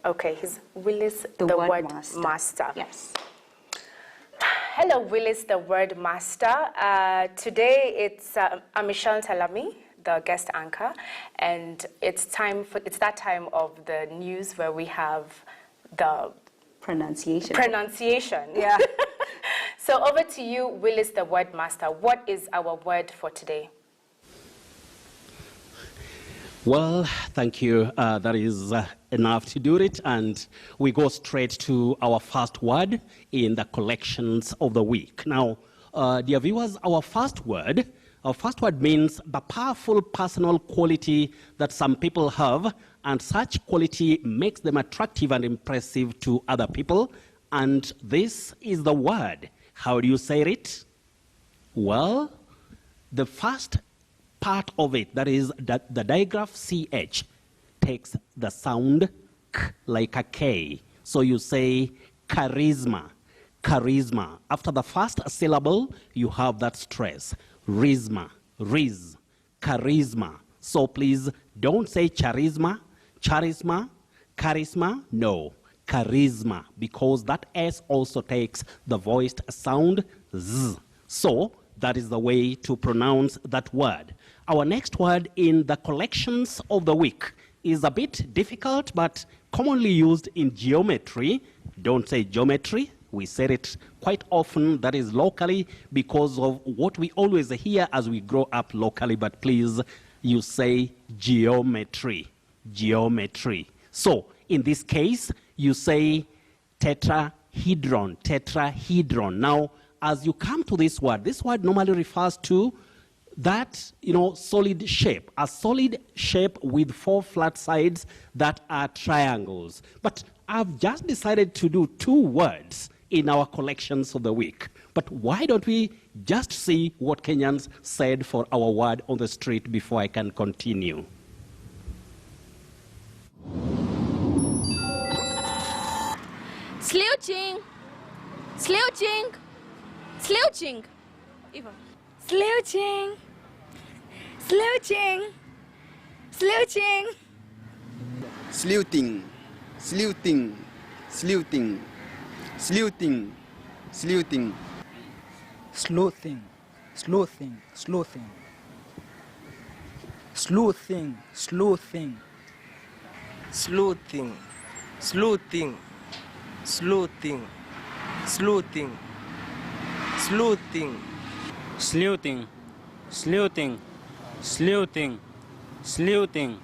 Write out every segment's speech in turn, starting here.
Okay, he's Willis, the word master. master. Yes. Hello, Willis, the word master. Today I'm Michelle Talami, the guest anchor, and it's that time of the news where we have the pronunciation. Yeah. So over to you, Willis, the word master. What is our word for today? Well, thank you. That is enough to do it. And we go straight to our first word in the collections of the week. Now, dear viewers, our first word means the powerful personal quality that some people have, and such quality makes them attractive and impressive to other people. And this is the word. How do you say it? Well, the first part of it, that is that the digraph CH, takes the sound K like a K. So you say charisma, charisma. After the first syllable, you have that stress. Risma, riz, charisma. So please don't say charisma, charisma, charisma. No, charisma, because that S also takes the voiced sound Z. So that is the way to pronounce that word. Our next word in the collections of the week is a bit difficult, but commonly used in geometry. Don't say geometry. We say it quite often, that is locally, because of what we always hear as we grow up locally. But please, you say geometry, geometry. So in this case, you say tetrahedron, tetrahedron. Now, as you come to this word normally refers to that, solid shape, a solid shape with 4 flat sides that are triangles. But I've just decided to do 2 words in our collections of the week. But why don't we just see what Kenyans said for our word on the street before I can continue? Sleuthing, sleuthing, sleuthing, Eva. Sleuthing, sleuthing, sleuthing. Sleuthing, sleuthing, sleuthing, sleuthing, sleuthing. Sleuthing, sleuthing, sleuthing. Sleuthing, sleuthing. Sleuthing, sleuthing, sleuthing, sleuthing, sleuthing. Sleuthing, sleuthing, sleuthing, sleuthing.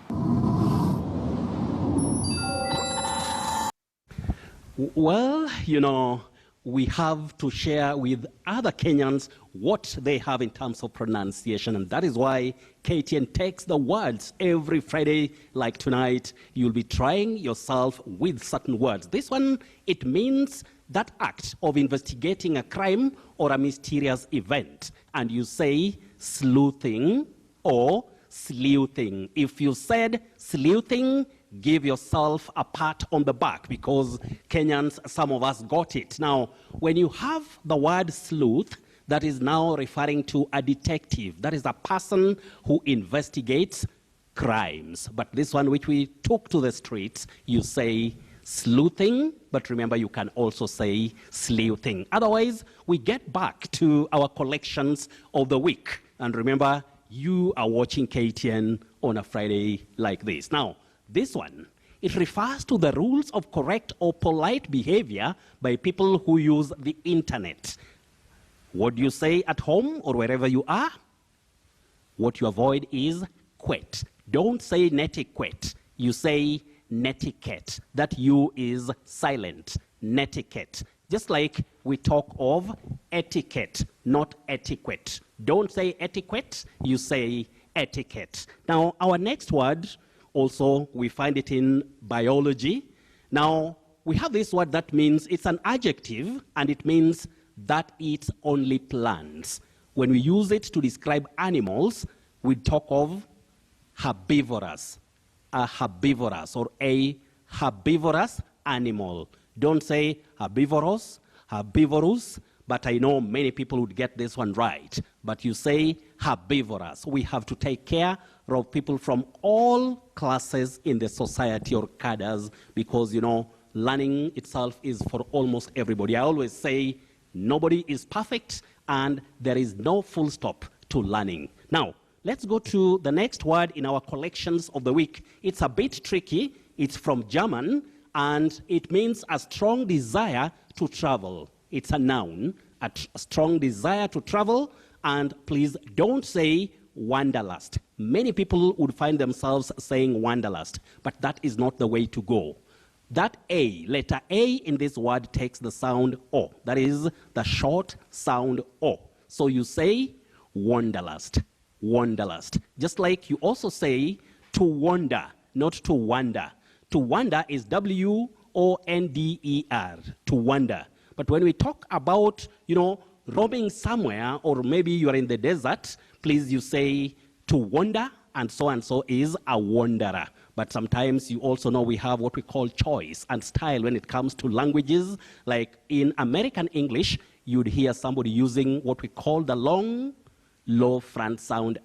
Well, we have to share with other Kenyans what they have in terms of pronunciation, and that is why KTN takes the words every Friday. Like tonight, you'll be trying yourself with certain words. This one, it means that act of investigating a crime or a mysterious event, and you say sleuthing or sleuthing. If you said sleuthing, give yourself a pat on the back, because Kenyans, some of us got it. Now, when you have the word sleuth, that is now referring to a detective. That is a person who investigates crimes. But this one, which we took to the streets, you say sleuthing, but remember, you can also say sleuthing. Otherwise, we get back to our collections of the week. And remember, you are watching KTN on a Friday like this. Now, this one, it refers to the rules of correct or polite behavior by people who use the internet. What do you say at home or wherever you are? What you avoid is quet. Don't say netiquette. You say netiquette. That U is silent. Netiquette. Just like we talk of etiquette, not etiquette. Don't say etiquette, you say etiquette. Now, our next word, also, we find it in biology. Now, we have this word that means it's an adjective, and it means that eats only plants. When we use it to describe animals, we talk of herbivorous, a herbivorous, or a herbivorous animal. Don't say herbivorous, herbivorous, but I know many people would get this one right. But you say herbivorous. We have to take care of people from all classes in the society or cadres, because, you know, learning itself is for almost everybody. I always say nobody is perfect and there is no full stop to learning. Now, let's go to the next word in our collections of the week. It's a bit tricky. It's from German, and it means a strong desire to travel. It's a noun, a strong desire to travel, and please don't say wanderlust. Many people would find themselves saying wanderlust, but that is not the way to go. That A, letter A in this word takes the sound O. That is the short sound O. So you say wanderlust, wanderlust. Just like you also say to wander, not to wander. To wander is W-O-N-D-E-R, to wander. But when we talk about, you know, roaming somewhere, or maybe you are in the desert, please you say to wander, and so is a wanderer. But sometimes you also know we have what we call choice and style when it comes to languages. Like in American English, you'd hear somebody using what we call the long, low front sound,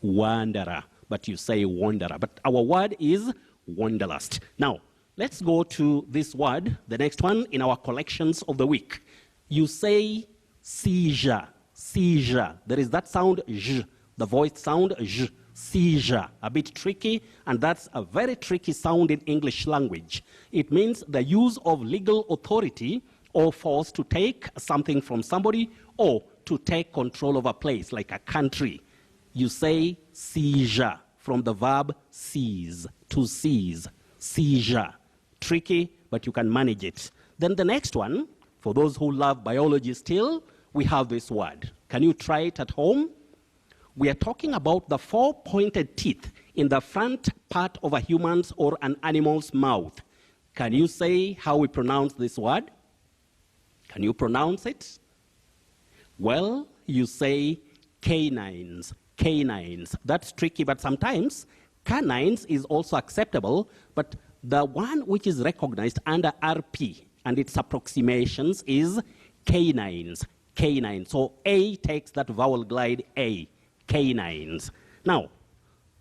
wanderer. But you say wanderer. But our word is wanderlust. Now, let's go to this word, the next one in our collections of the week. You say seizure, seizure. There is that sound, j, the voice sound, j. Seizure, a bit tricky, and that's a very tricky sound in English language. It means the use of legal authority or force to take something from somebody or to take control of a place, like a country. You say seizure from the verb seize, to seize, seizure. Tricky, but you can manage it. Then the next one, for those who love biology still, we have this word. Can you try it at home? We are talking about the 4 pointed teeth in the front part of a human's or an animal's mouth. Can you say how we pronounce this word? Can you pronounce it? Well, you say canines, canines. That's tricky, but sometimes canines is also acceptable, but the one which is recognized under RP and its approximations is canines, canines. So A takes that vowel glide A. Canines. Now,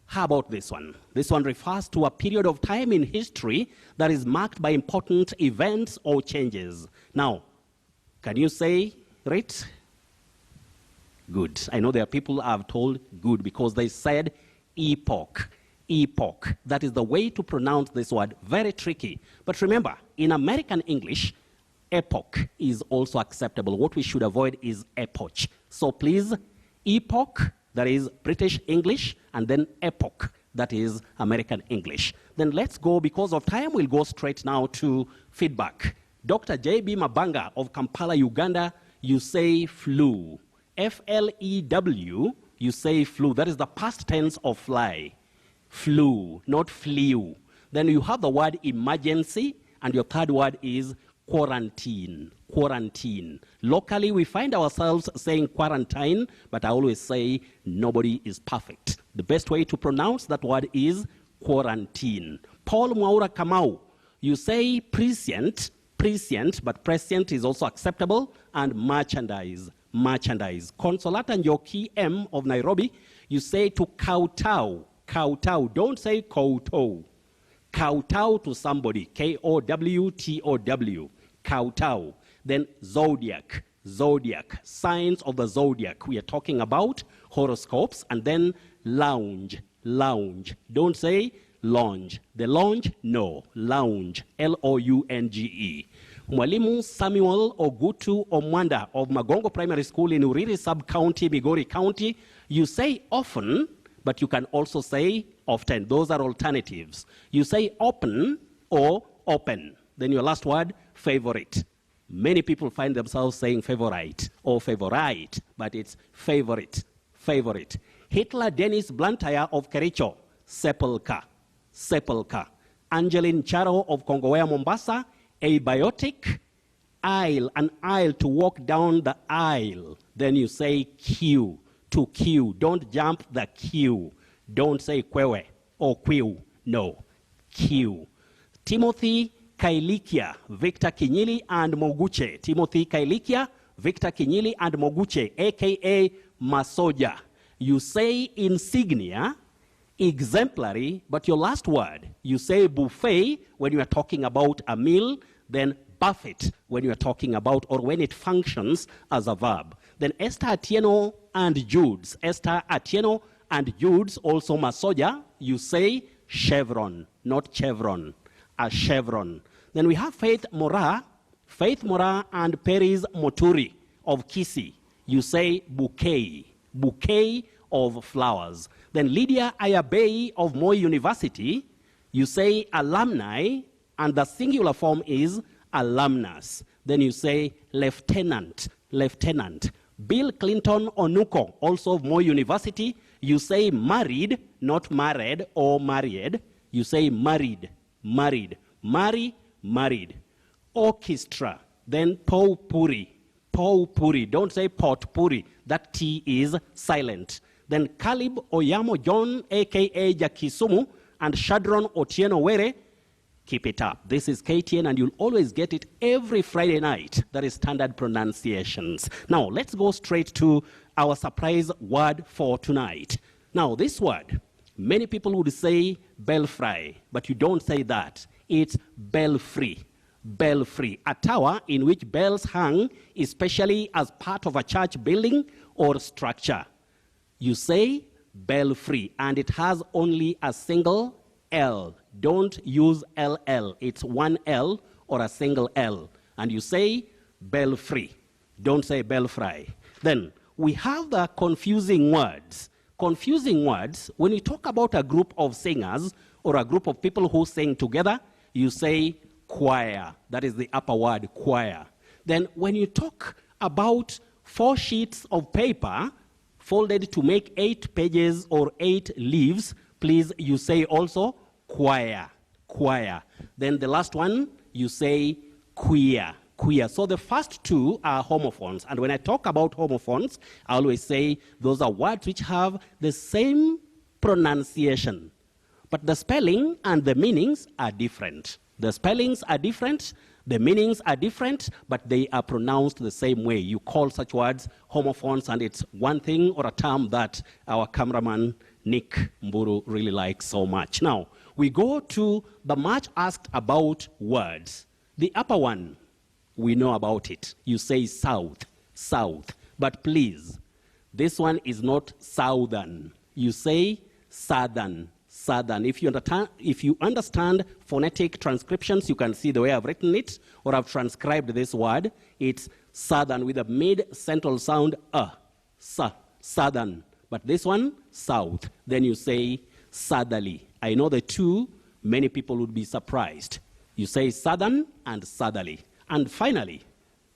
how about this one? This one refers to a period of time in history that is marked by important events or changes. Now, can you say it? Good. I know there are people I've told good because they said epoch. Epoch. That is the way to pronounce this word. Very tricky. But remember, in American English, epoch is also acceptable. What we should avoid is epoch. So please, epoch, that is British English, and then epoch, that is American English. Then let's go, because of time, we'll go straight now to feedback. Dr. J.B. Mabanga of Kampala, Uganda, you say flew. F-L-E-W, you say flew. That is the past tense of fly. Flew, not flew. Then you have the word emergency, and your third word is quarantine, quarantine. Locally, we find ourselves saying quarantine, but I always say nobody is perfect. The best way to pronounce that word is quarantine. Paul Mwaura Kamau, you say prescient, prescient, but prescient is also acceptable, and merchandise, merchandise. Consolata Njoki M of Nairobi, you say to kowtow, kowtow. Don't say kowtow. Kowtow to somebody, K-O-W-T-O-W, kowtow. Then zodiac, zodiac, signs of the zodiac. We are talking about horoscopes. And then lounge, lounge. Don't say lounge. The lounge, no, lounge, L-O-U-N-G-E. Mwalimu Samuel Ogutu Omwanda of Magongo Primary School in Uriri Sub-County, Migori County. You say often, but you can also say often. Those are alternatives. You say open or open. Then your last word, favorite. Many people find themselves saying favorite or favorite, but it's favorite, favorite. Hitler Dennis Blantyre of Kericho, sepulchre, sepulchre. Angeline Charo of Kongowea, Mombasa, abiotic, aisle, an aisle, to walk down the aisle. Then you say queue, to queue. Don't jump the queue. Don't say kwewe or quiu. No, queue. Timothy Kailikia, Victor Kinyili, and Moguche. Timothy Kailikia, Victor Kinyili, and Moguche, a.k.a. Masoja. You say insignia exemplary, but your last word, you say buffet when you are talking about a meal, then buffet when you are talking about or when it functions as a verb. Then Esther Atieno and Judes. Esther Atieno and Judes, also Masoja, you say chevron, not chevron, a chevron. Then we have Faith Mora and Peris Moturi of Kisi. You say bouquet, bouquet of flowers. Then Lydia Ayabei of Moi University, you say alumni, and the singular form is alumnus. Then you say lieutenant, lieutenant. Bill Clinton Onuko, also of Moi University, you say married, not married or married. You say married, married. Marry, married. Orchestra, then potpourri, potpourri. Don't say potpourri. That T is silent. Then Caleb Oyamo John, a.k.a. Jakisumu, and Shadron Otieno Were, keep it up. This is KTN, and you'll always get it every Friday night. That is standard pronunciations. Now, let's go straight to our surprise word for tonight. Now, this word, many people would say Belfry, but you don't say that. It's Belfry. Belfry, a tower in which bells hang, especially as part of a church building or structure. You say Belfry, and it has only a single L. Don't use LL. It's one L or a single L. And you say Belfry. Don't say Belfry. Then we have the confusing words. Confusing words, when you talk about a group of singers or a group of people who sing together, you say choir. That is the upper word, choir. Then when you talk about 4 sheets of paper folded to make 8 pages or 8 leaves, please, you say also choir, choir. Then the last one, you say queer, queer. So the first 2 are homophones. And when I talk about homophones, I always say those are words which have the same pronunciation, but the spelling and the meanings are different. The spellings are different, the meanings are different, but they are pronounced the same way. You call such words homophones, and it's one thing or a term that our cameraman, Nick Mburu, really likes so much. Now, we go to the much asked about words. The upper one, we know about it. You say south, south. But please, this one is not southern. You say southern, southern. If you understand phonetic transcriptions, you can see the way I've written it, or I've transcribed this word. It's southern with a mid-central sound, southern. But this one, south. Then you say southerly. I know the two, many people would be surprised. You say southern and southerly. And finally,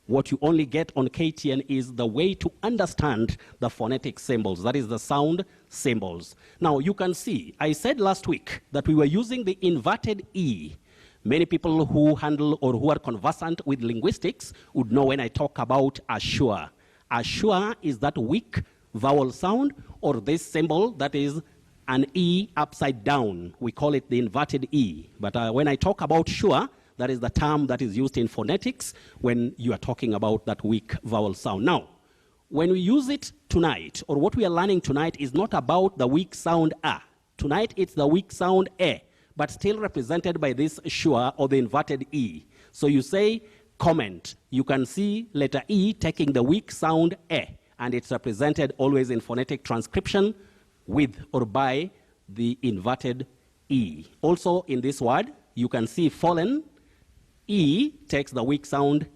what you only get on KTN is the way to understand the phonetic symbols, that is the sound symbols. Now, you can see, I said last week that we were using the inverted E. Many people who handle or who are conversant with linguistics would know when I talk about assure. Assure is that weak vowel sound, or this symbol that is an E upside down. We call it the inverted E. But when I talk about sure, that is the term that is used in phonetics when you are talking about that weak vowel sound. Now, when we use it tonight, or what we are learning tonight is not about the weak sound A. Tonight, it's the weak sound E, but still represented by this sure or the inverted E. So you say comment. You can see letter E taking the weak sound E, and it's represented always in phonetic transcription with or by the inverted E. Also, in this word, you can see fallen. E takes the weak sound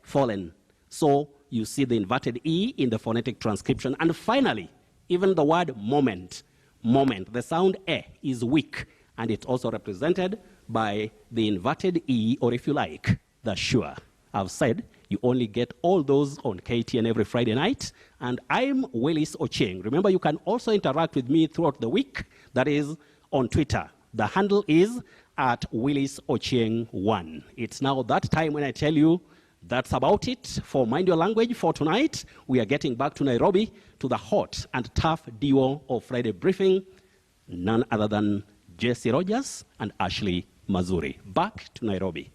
fallen. So you see the inverted E in the phonetic transcription. And finally, even the word moment, the sound is weak, and it's also represented by the inverted E, or if you like, the sure. I've said you only get all those on KTN every Friday night, and I'm Willis Ochieng. Remember, you can also interact with me throughout the week, that is on Twitter. The handle is at Willis Ochieng 1. It's now that time when I tell you that's about it for Mind Your Language for tonight. We are getting back to Nairobi to the hot and tough duo of Friday Briefing, none other than Jesse Rogers and Ashley Mazuri. Back to Nairobi.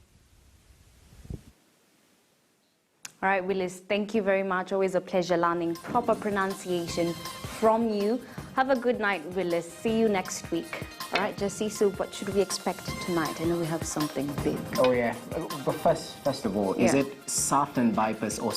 All right, Willis, thank you very much. Always a pleasure learning proper pronunciation from you. Have a good night, Willis. See you next week. All right, Jesse, so what should we expect tonight? I know we have something big. Oh, yeah. But first of all, is it Southern Vipers or